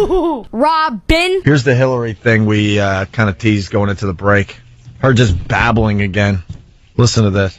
HooHooHooRobin. Here's the Hillary thing we kind of teased going into the break. Her just babbling again. Listen to this.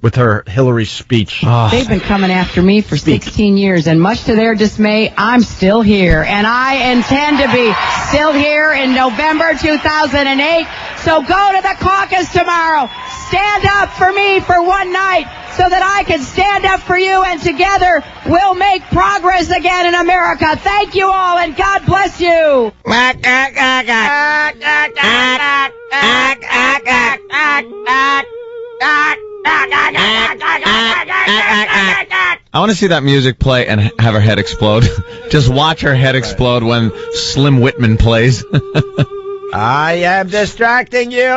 With her Hillary speech. They've been coming after me for 16 years, and much to their dismay, I'm still here. And I intend to be still here in November 2008. So go to the caucus tomorrow. Stand up for me for one night so that I can stand up for you, and together we'll make progress again in America. Thank you all, and God bless you. I want to see that music play and have her head explode. Just watch her head explode when Slim Whitman plays. I am distracting you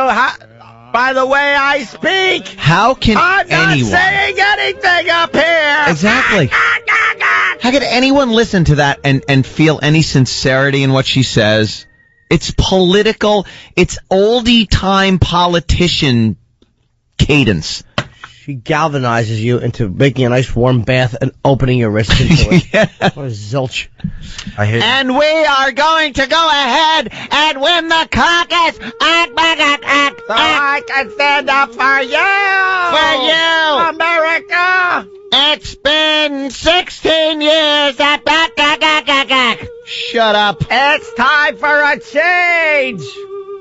by the way I speak. How can I'm not saying anything up here. Exactly. How could anyone listen to that and feel any sincerity in what she says? It's political. It's oldie-time politician cadence. She galvanizes you into making a nice warm bath and opening your wrist into it. Yeah. What a zilch. I hate And we are going to go ahead and win the caucus. So I can stand up for you. America. It's been 16 years. Shut up. It's time for a change.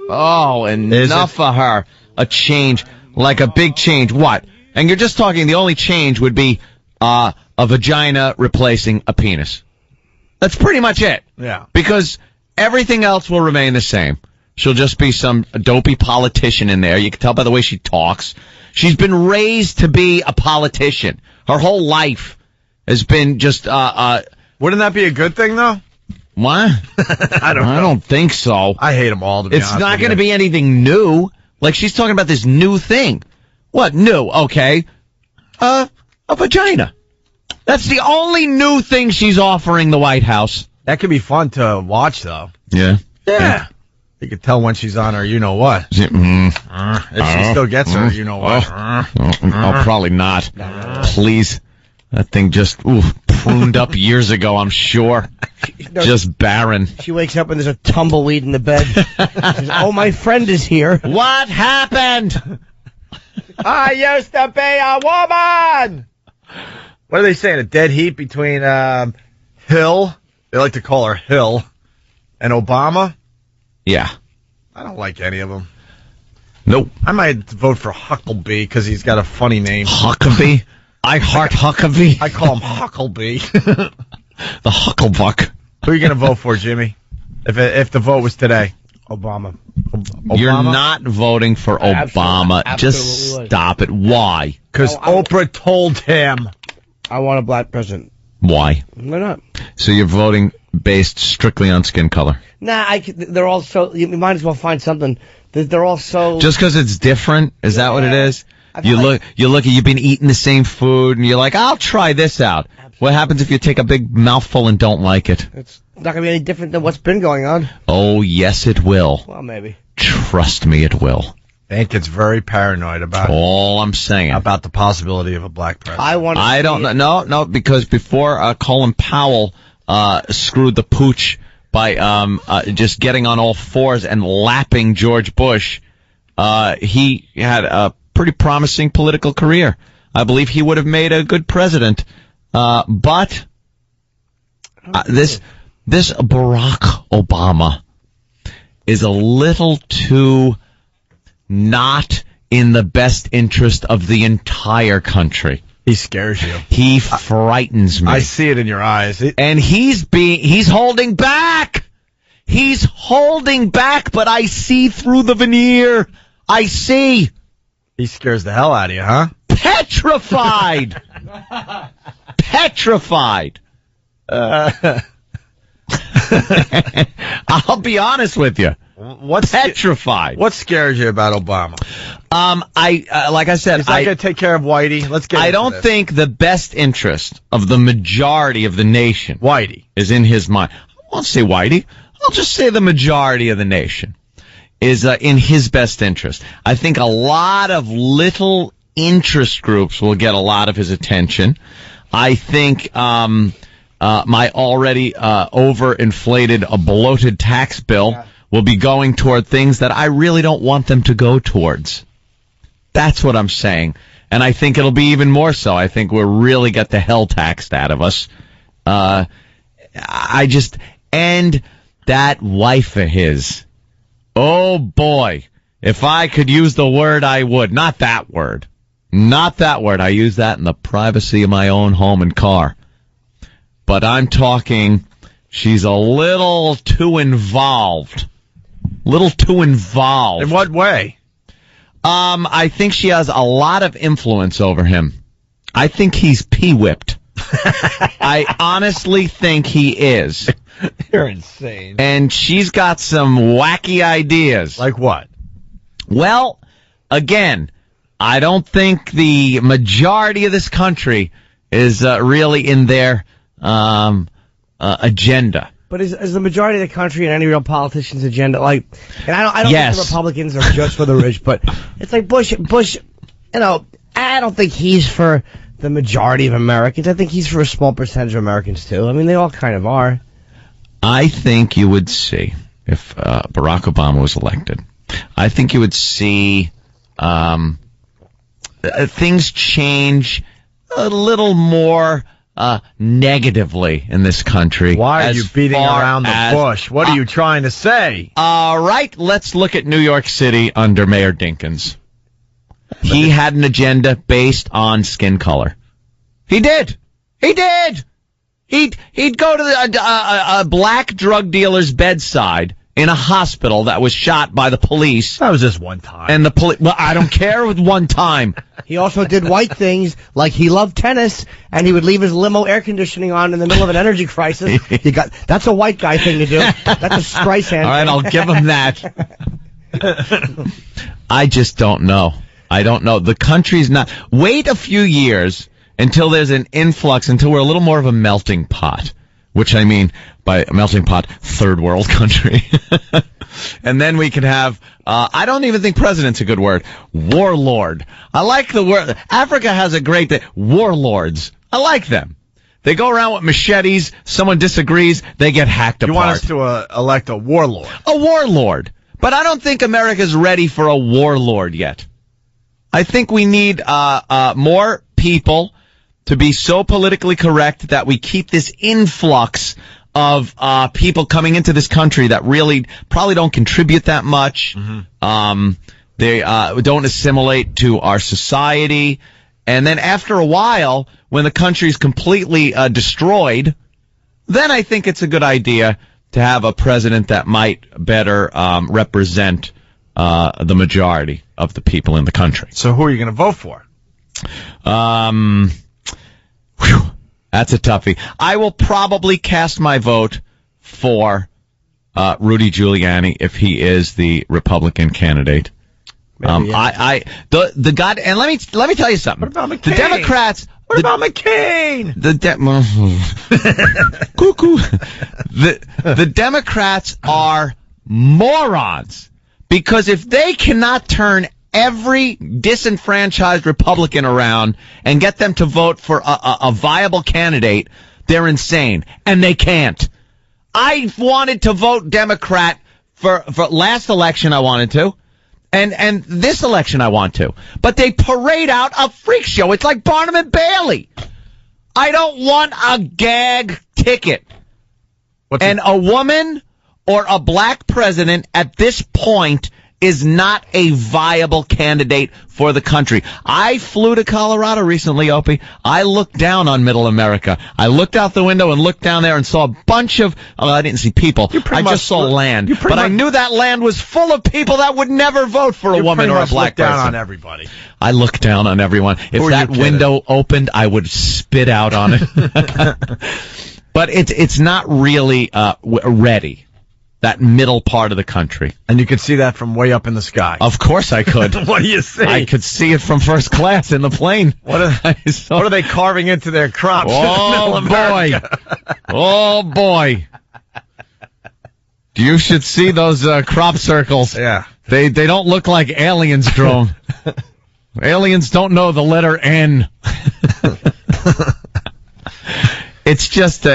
Oh, enough of her. A change. Like a big change. What? And you're just talking, the only change would be a vagina replacing a penis. That's pretty much it. Yeah. Because everything else will remain the same. She'll just be some dopey politician in there. You can tell by the way she talks. She's been raised to be a politician. Her whole life has been just... Wouldn't that be a good thing, though? What? I don't think so. I hate them all, to be honest. It's not going to be anything new. Like, she's talking about this new thing. What new? Okay. A vagina. That's the only new thing she's offering the White House. That could be fun to watch, though. Yeah. Yeah. You could tell when she's on her you-know-what. If she still gets her you-know-what. Probably not. Please. That thing just pruned up years ago, I'm sure. Just barren. She wakes up and there's a tumbleweed in the bed. She says, oh, my friend is here. What happened? I used to be a woman. What are they saying? A dead heat between Hill, they like to call her Hill, and Obama? Yeah. I don't like any of them. Nope. I might vote for Huckabee because he's got a funny name. Huckabee? I heart Huckabee. I call him Huckabee. The Hucklebuck. Who are you going to vote for, Jimmy? If the vote was today? Obama. You're not voting for Obama. Absolutely Just would. stop it. Why? Because Oprah told him. I want a black president. Why? Why not? So you're voting based strictly on skin color? Nah, they're all so... You might as well find something. They're all so... Just because it's different? Is that what it is? You've been eating the same food, and you're like, I'll try this out. Absolutely. What happens if you take a big mouthful and don't like it? It's not going to be any different than what's been going on. Oh, yes, it will. Well, maybe. Trust me, it will. Hank gets very paranoid about all I'm saying about the possibility of a black president. I don't know. No, because before Colin Powell screwed the pooch by just getting on all fours and lapping George Bush, he had a pretty promising political career. I believe he would have made a good president. But this Barack Obama is a little too not in the best interest of the entire country. He scares you. He frightens me. I see it in your eyes. And he's holding back. He's holding back, but I see through the veneer. I see. He scares the hell out of you, huh? Petrified. Petrified. I'll be honest with you. Petrified. What scares you about Obama? Like I said, he's not going to take care of Whitey. Let's get. I don't think the best interest of the majority of the nation, Whitey, is in his mind. I won't say Whitey. I'll just say the majority of the nation is in his best interest. I think a lot of little interest groups will get a lot of his attention. I think my already overinflated, bloated tax bill will be going toward things that I really don't want them to go towards. That's what I'm saying. And I think it'll be even more so. I think we'll really get the hell taxed out of us. And that wife of his. Oh, boy. If I could use the word, I would. Not that word. Not that word. I use that in the privacy of my own home and car. But I'm talking, she's a little too involved. Little too involved. In what way? I think she has a lot of influence over him. I think he's pee-whipped. I honestly think he is. You're insane. And she's got some wacky ideas. Like what? Well, again, I don't think the majority of this country is really in their agenda. But is the majority of the country and any real politician's agenda like? And I don't Yes. think the Republicans are just for the rich, but it's like Bush. You know, I don't think he's for the majority of Americans. I think he's for a small percentage of Americans too. I mean, they all kind of are. I think you would see, if Barack Obama was elected, I think you would see things change a little more negatively in this country. Why are you beating around the bush? What are you trying to say? All right, let's look at New York City under Mayor Dinkins. He had an agenda based on skin color. He did. He'd go to a black drug dealer's bedside in a hospital that was shot by the police. That was just one time. And the police, well, I don't care with one time. He also did white things, like he loved tennis, and he would leave his limo air conditioning on in the middle of an energy crisis. That's a white guy thing to do. That's a Streisand. All right, I'll give him that. I just don't know. I don't know. The country's not. Wait a few years until there's an influx, until we're a little more of a melting pot, which I mean by a melting pot, third world country. And then we can have, I don't even think president's a good word, warlord. I like the word. Africa has a great thing. Warlords. I like them. They go around with machetes. Someone disagrees. They get hacked apart. You want us to elect a warlord? A warlord. But I don't think America's ready for a warlord yet. I think we need more people to be so politically correct that we keep this influx of people coming into this country that really probably don't contribute that much. Mm-hmm. They don't assimilate to our society. And then after a while, when the country's completely destroyed, then I think it's a good idea to have a president that might better represent the majority of the people in the country. So who are you going to vote for? That's a toughie. I will probably cast my vote for Rudy Giuliani if he is the Republican candidate. The guy, and let me tell you something. What about McCain? The Democrats. What about McCain? Cuckoo. The Democrats are morons, because if they cannot turn every disenfranchised Republican around and get them to vote for a viable candidate, they're insane. And they can't. I wanted to vote Democrat for last election, I wanted to. And this election I want to. But they parade out a freak show. It's like Barnum and Bailey. I don't want a gag ticket. And a woman or a black president at this point is not a viable candidate for the country. I flew to Colorado recently, Opie. I looked down on middle America. I looked out the window and looked down there and saw a bunch of, I didn't see people. I just saw land. But I knew that land was full of people that would never vote for a woman or a black person. Down on everybody. I looked down on everyone. If that window opened, I would spit out on it. But it's not really ready. That middle part of the country. And you could see that from way up in the sky. Of course I could. What do you see? I could see it from first class in the plane. What are they carving into their crops? Oh, boy. Oh, boy. You should see those crop circles. Yeah. They don't look like aliens draw them. Aliens don't know the letter N. It's just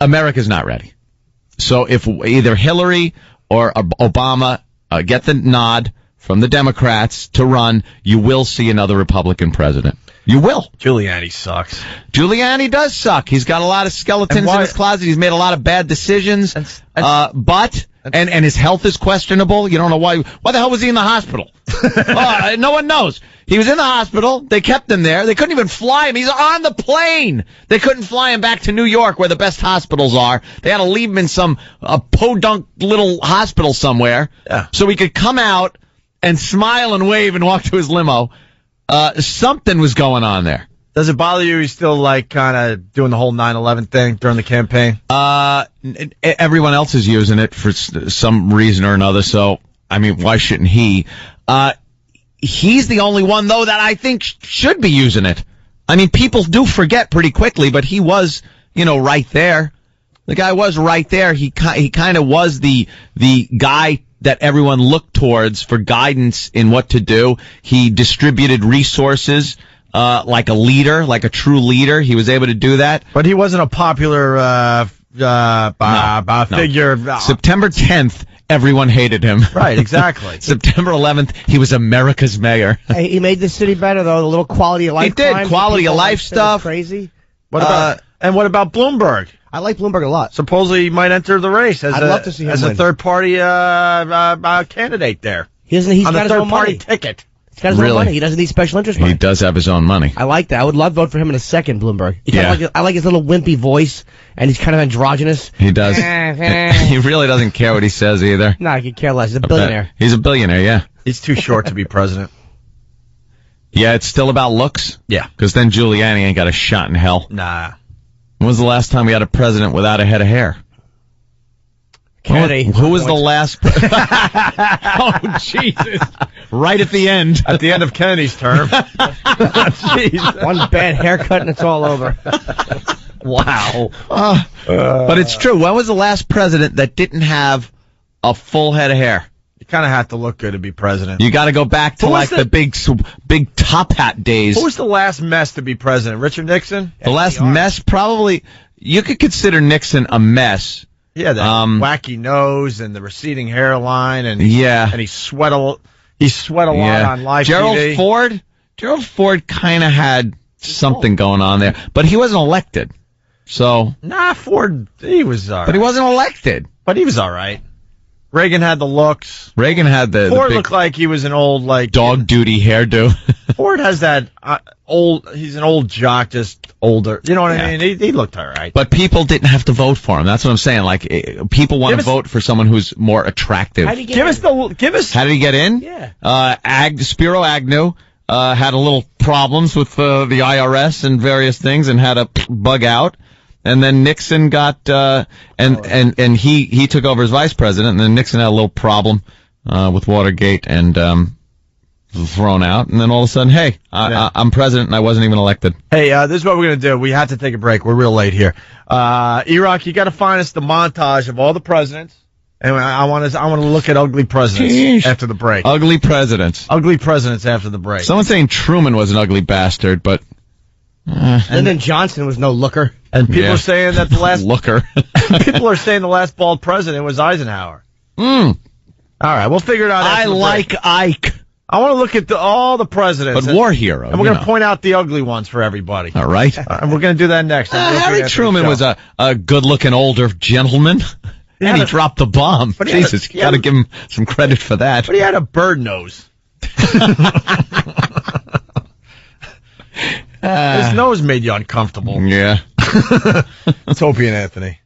America's not ready. So if either Hillary or Obama get the nod from the Democrats to run, you will see another Republican president. You will. Giuliani sucks. Giuliani does suck. He's got a lot of skeletons in his closet. He's made a lot of bad decisions. But his health is questionable. You don't know why. Why the hell was he in the hospital? No one knows. He was in the hospital. They kept him there. They couldn't even fly him. He's on the plane. They couldn't fly him back to New York, where the best hospitals are. They had to leave him in some podunk little hospital somewhere, so he could come out and smile and wave and walk to his limo. Something was going on there. Does it bother you? He's still kind of doing the whole 9/11 thing during the campaign. Everyone else is using it for some reason or another. So, I mean, why shouldn't he? He's the only one, though, that I think should be using it. I mean, people do forget pretty quickly, but he was, right there. The guy was right there. He kind of was the guy that everyone looked towards for guidance in what to do. He distributed resources like a leader, like a true leader. He was able to do that. But he wasn't a popular figure. September 10th, everyone hated him. Right, exactly. September 11th, he was America's mayor. Hey, he made the city better, though. The little quality of life. He did. Quality of life stuff. Crazy. What about Bloomberg? I like Bloomberg a lot. Supposedly he might enter the race as I'd love to see him as win. a third-party candidate there. He's on got the his own money. third-party ticket. He's got his own money. He doesn't need special interest money. He does have his own money. I like that. I would love to vote for him in a second, Bloomberg. I like his little wimpy voice, and he's kind of androgynous. He does. He really doesn't care what he says either. No, I could care less. He's a billionaire. He's a billionaire, yeah. He's too short to be president. Yeah, it's still about looks? Yeah. Because then Giuliani ain't got a shot in hell. Nah. When was the last time we had a president without a head of hair? Kennedy. Who was the last? Oh, Jesus. Right at the end. At the end of Kennedy's term. Jeez. One bad haircut and it's all over. Wow. But it's true. When was the last president that didn't have a full head of hair? You kind of have to look good to be president. You got to go back to the big top hat days. Who was the last mess to be president? Richard Nixon? The last mess, probably. You could consider Nixon a mess. Yeah, the wacky nose and the receding hairline, and he sweat a lot on live TV. Gerald Ford kind of had something going on there, but he wasn't elected. So Ford, he was all right. But he wasn't elected. But he was all right. Reagan had the looks. Reagan had the Ford big looked like he was an old dog duty hairdo. Ford has that he's an old jock, just older. You know what I mean? He looked all right. But people didn't have to vote for him. That's what I'm saying. Like people want to vote for someone who's more attractive. How did he get in? How did he get in? Yeah. Spiro Agnew had a little problems with the IRS and various things and had to bug out. And then Nixon got and he took over as vice president, and then Nixon had a little problem with Watergate and thrown out, and then all of a sudden, hey, I'm president and I wasn't even elected. Hey, this is what we're gonna do. We have to take a break. We're real late here. E-Rock, you got to find us the montage of all the presidents, and I want to look at ugly presidents after the break. Ugly presidents. Ugly presidents after the break. Someone's saying Truman was an ugly bastard, but. Lyndon Johnson was no looker. And people are saying that the last looker. people are saying the last bald president was Eisenhower. All right, we'll figure it out. I like Ike. I want to look at all the presidents. But war hero. And we're going to point out the ugly ones for everybody. All right. And we're going to do that next. Harry Truman was a good-looking older gentleman. And he dropped the bomb. Jesus, you got to give him some credit for that. But he had a bird nose. His nose made you uncomfortable. Yeah. It's Opie and Anthony.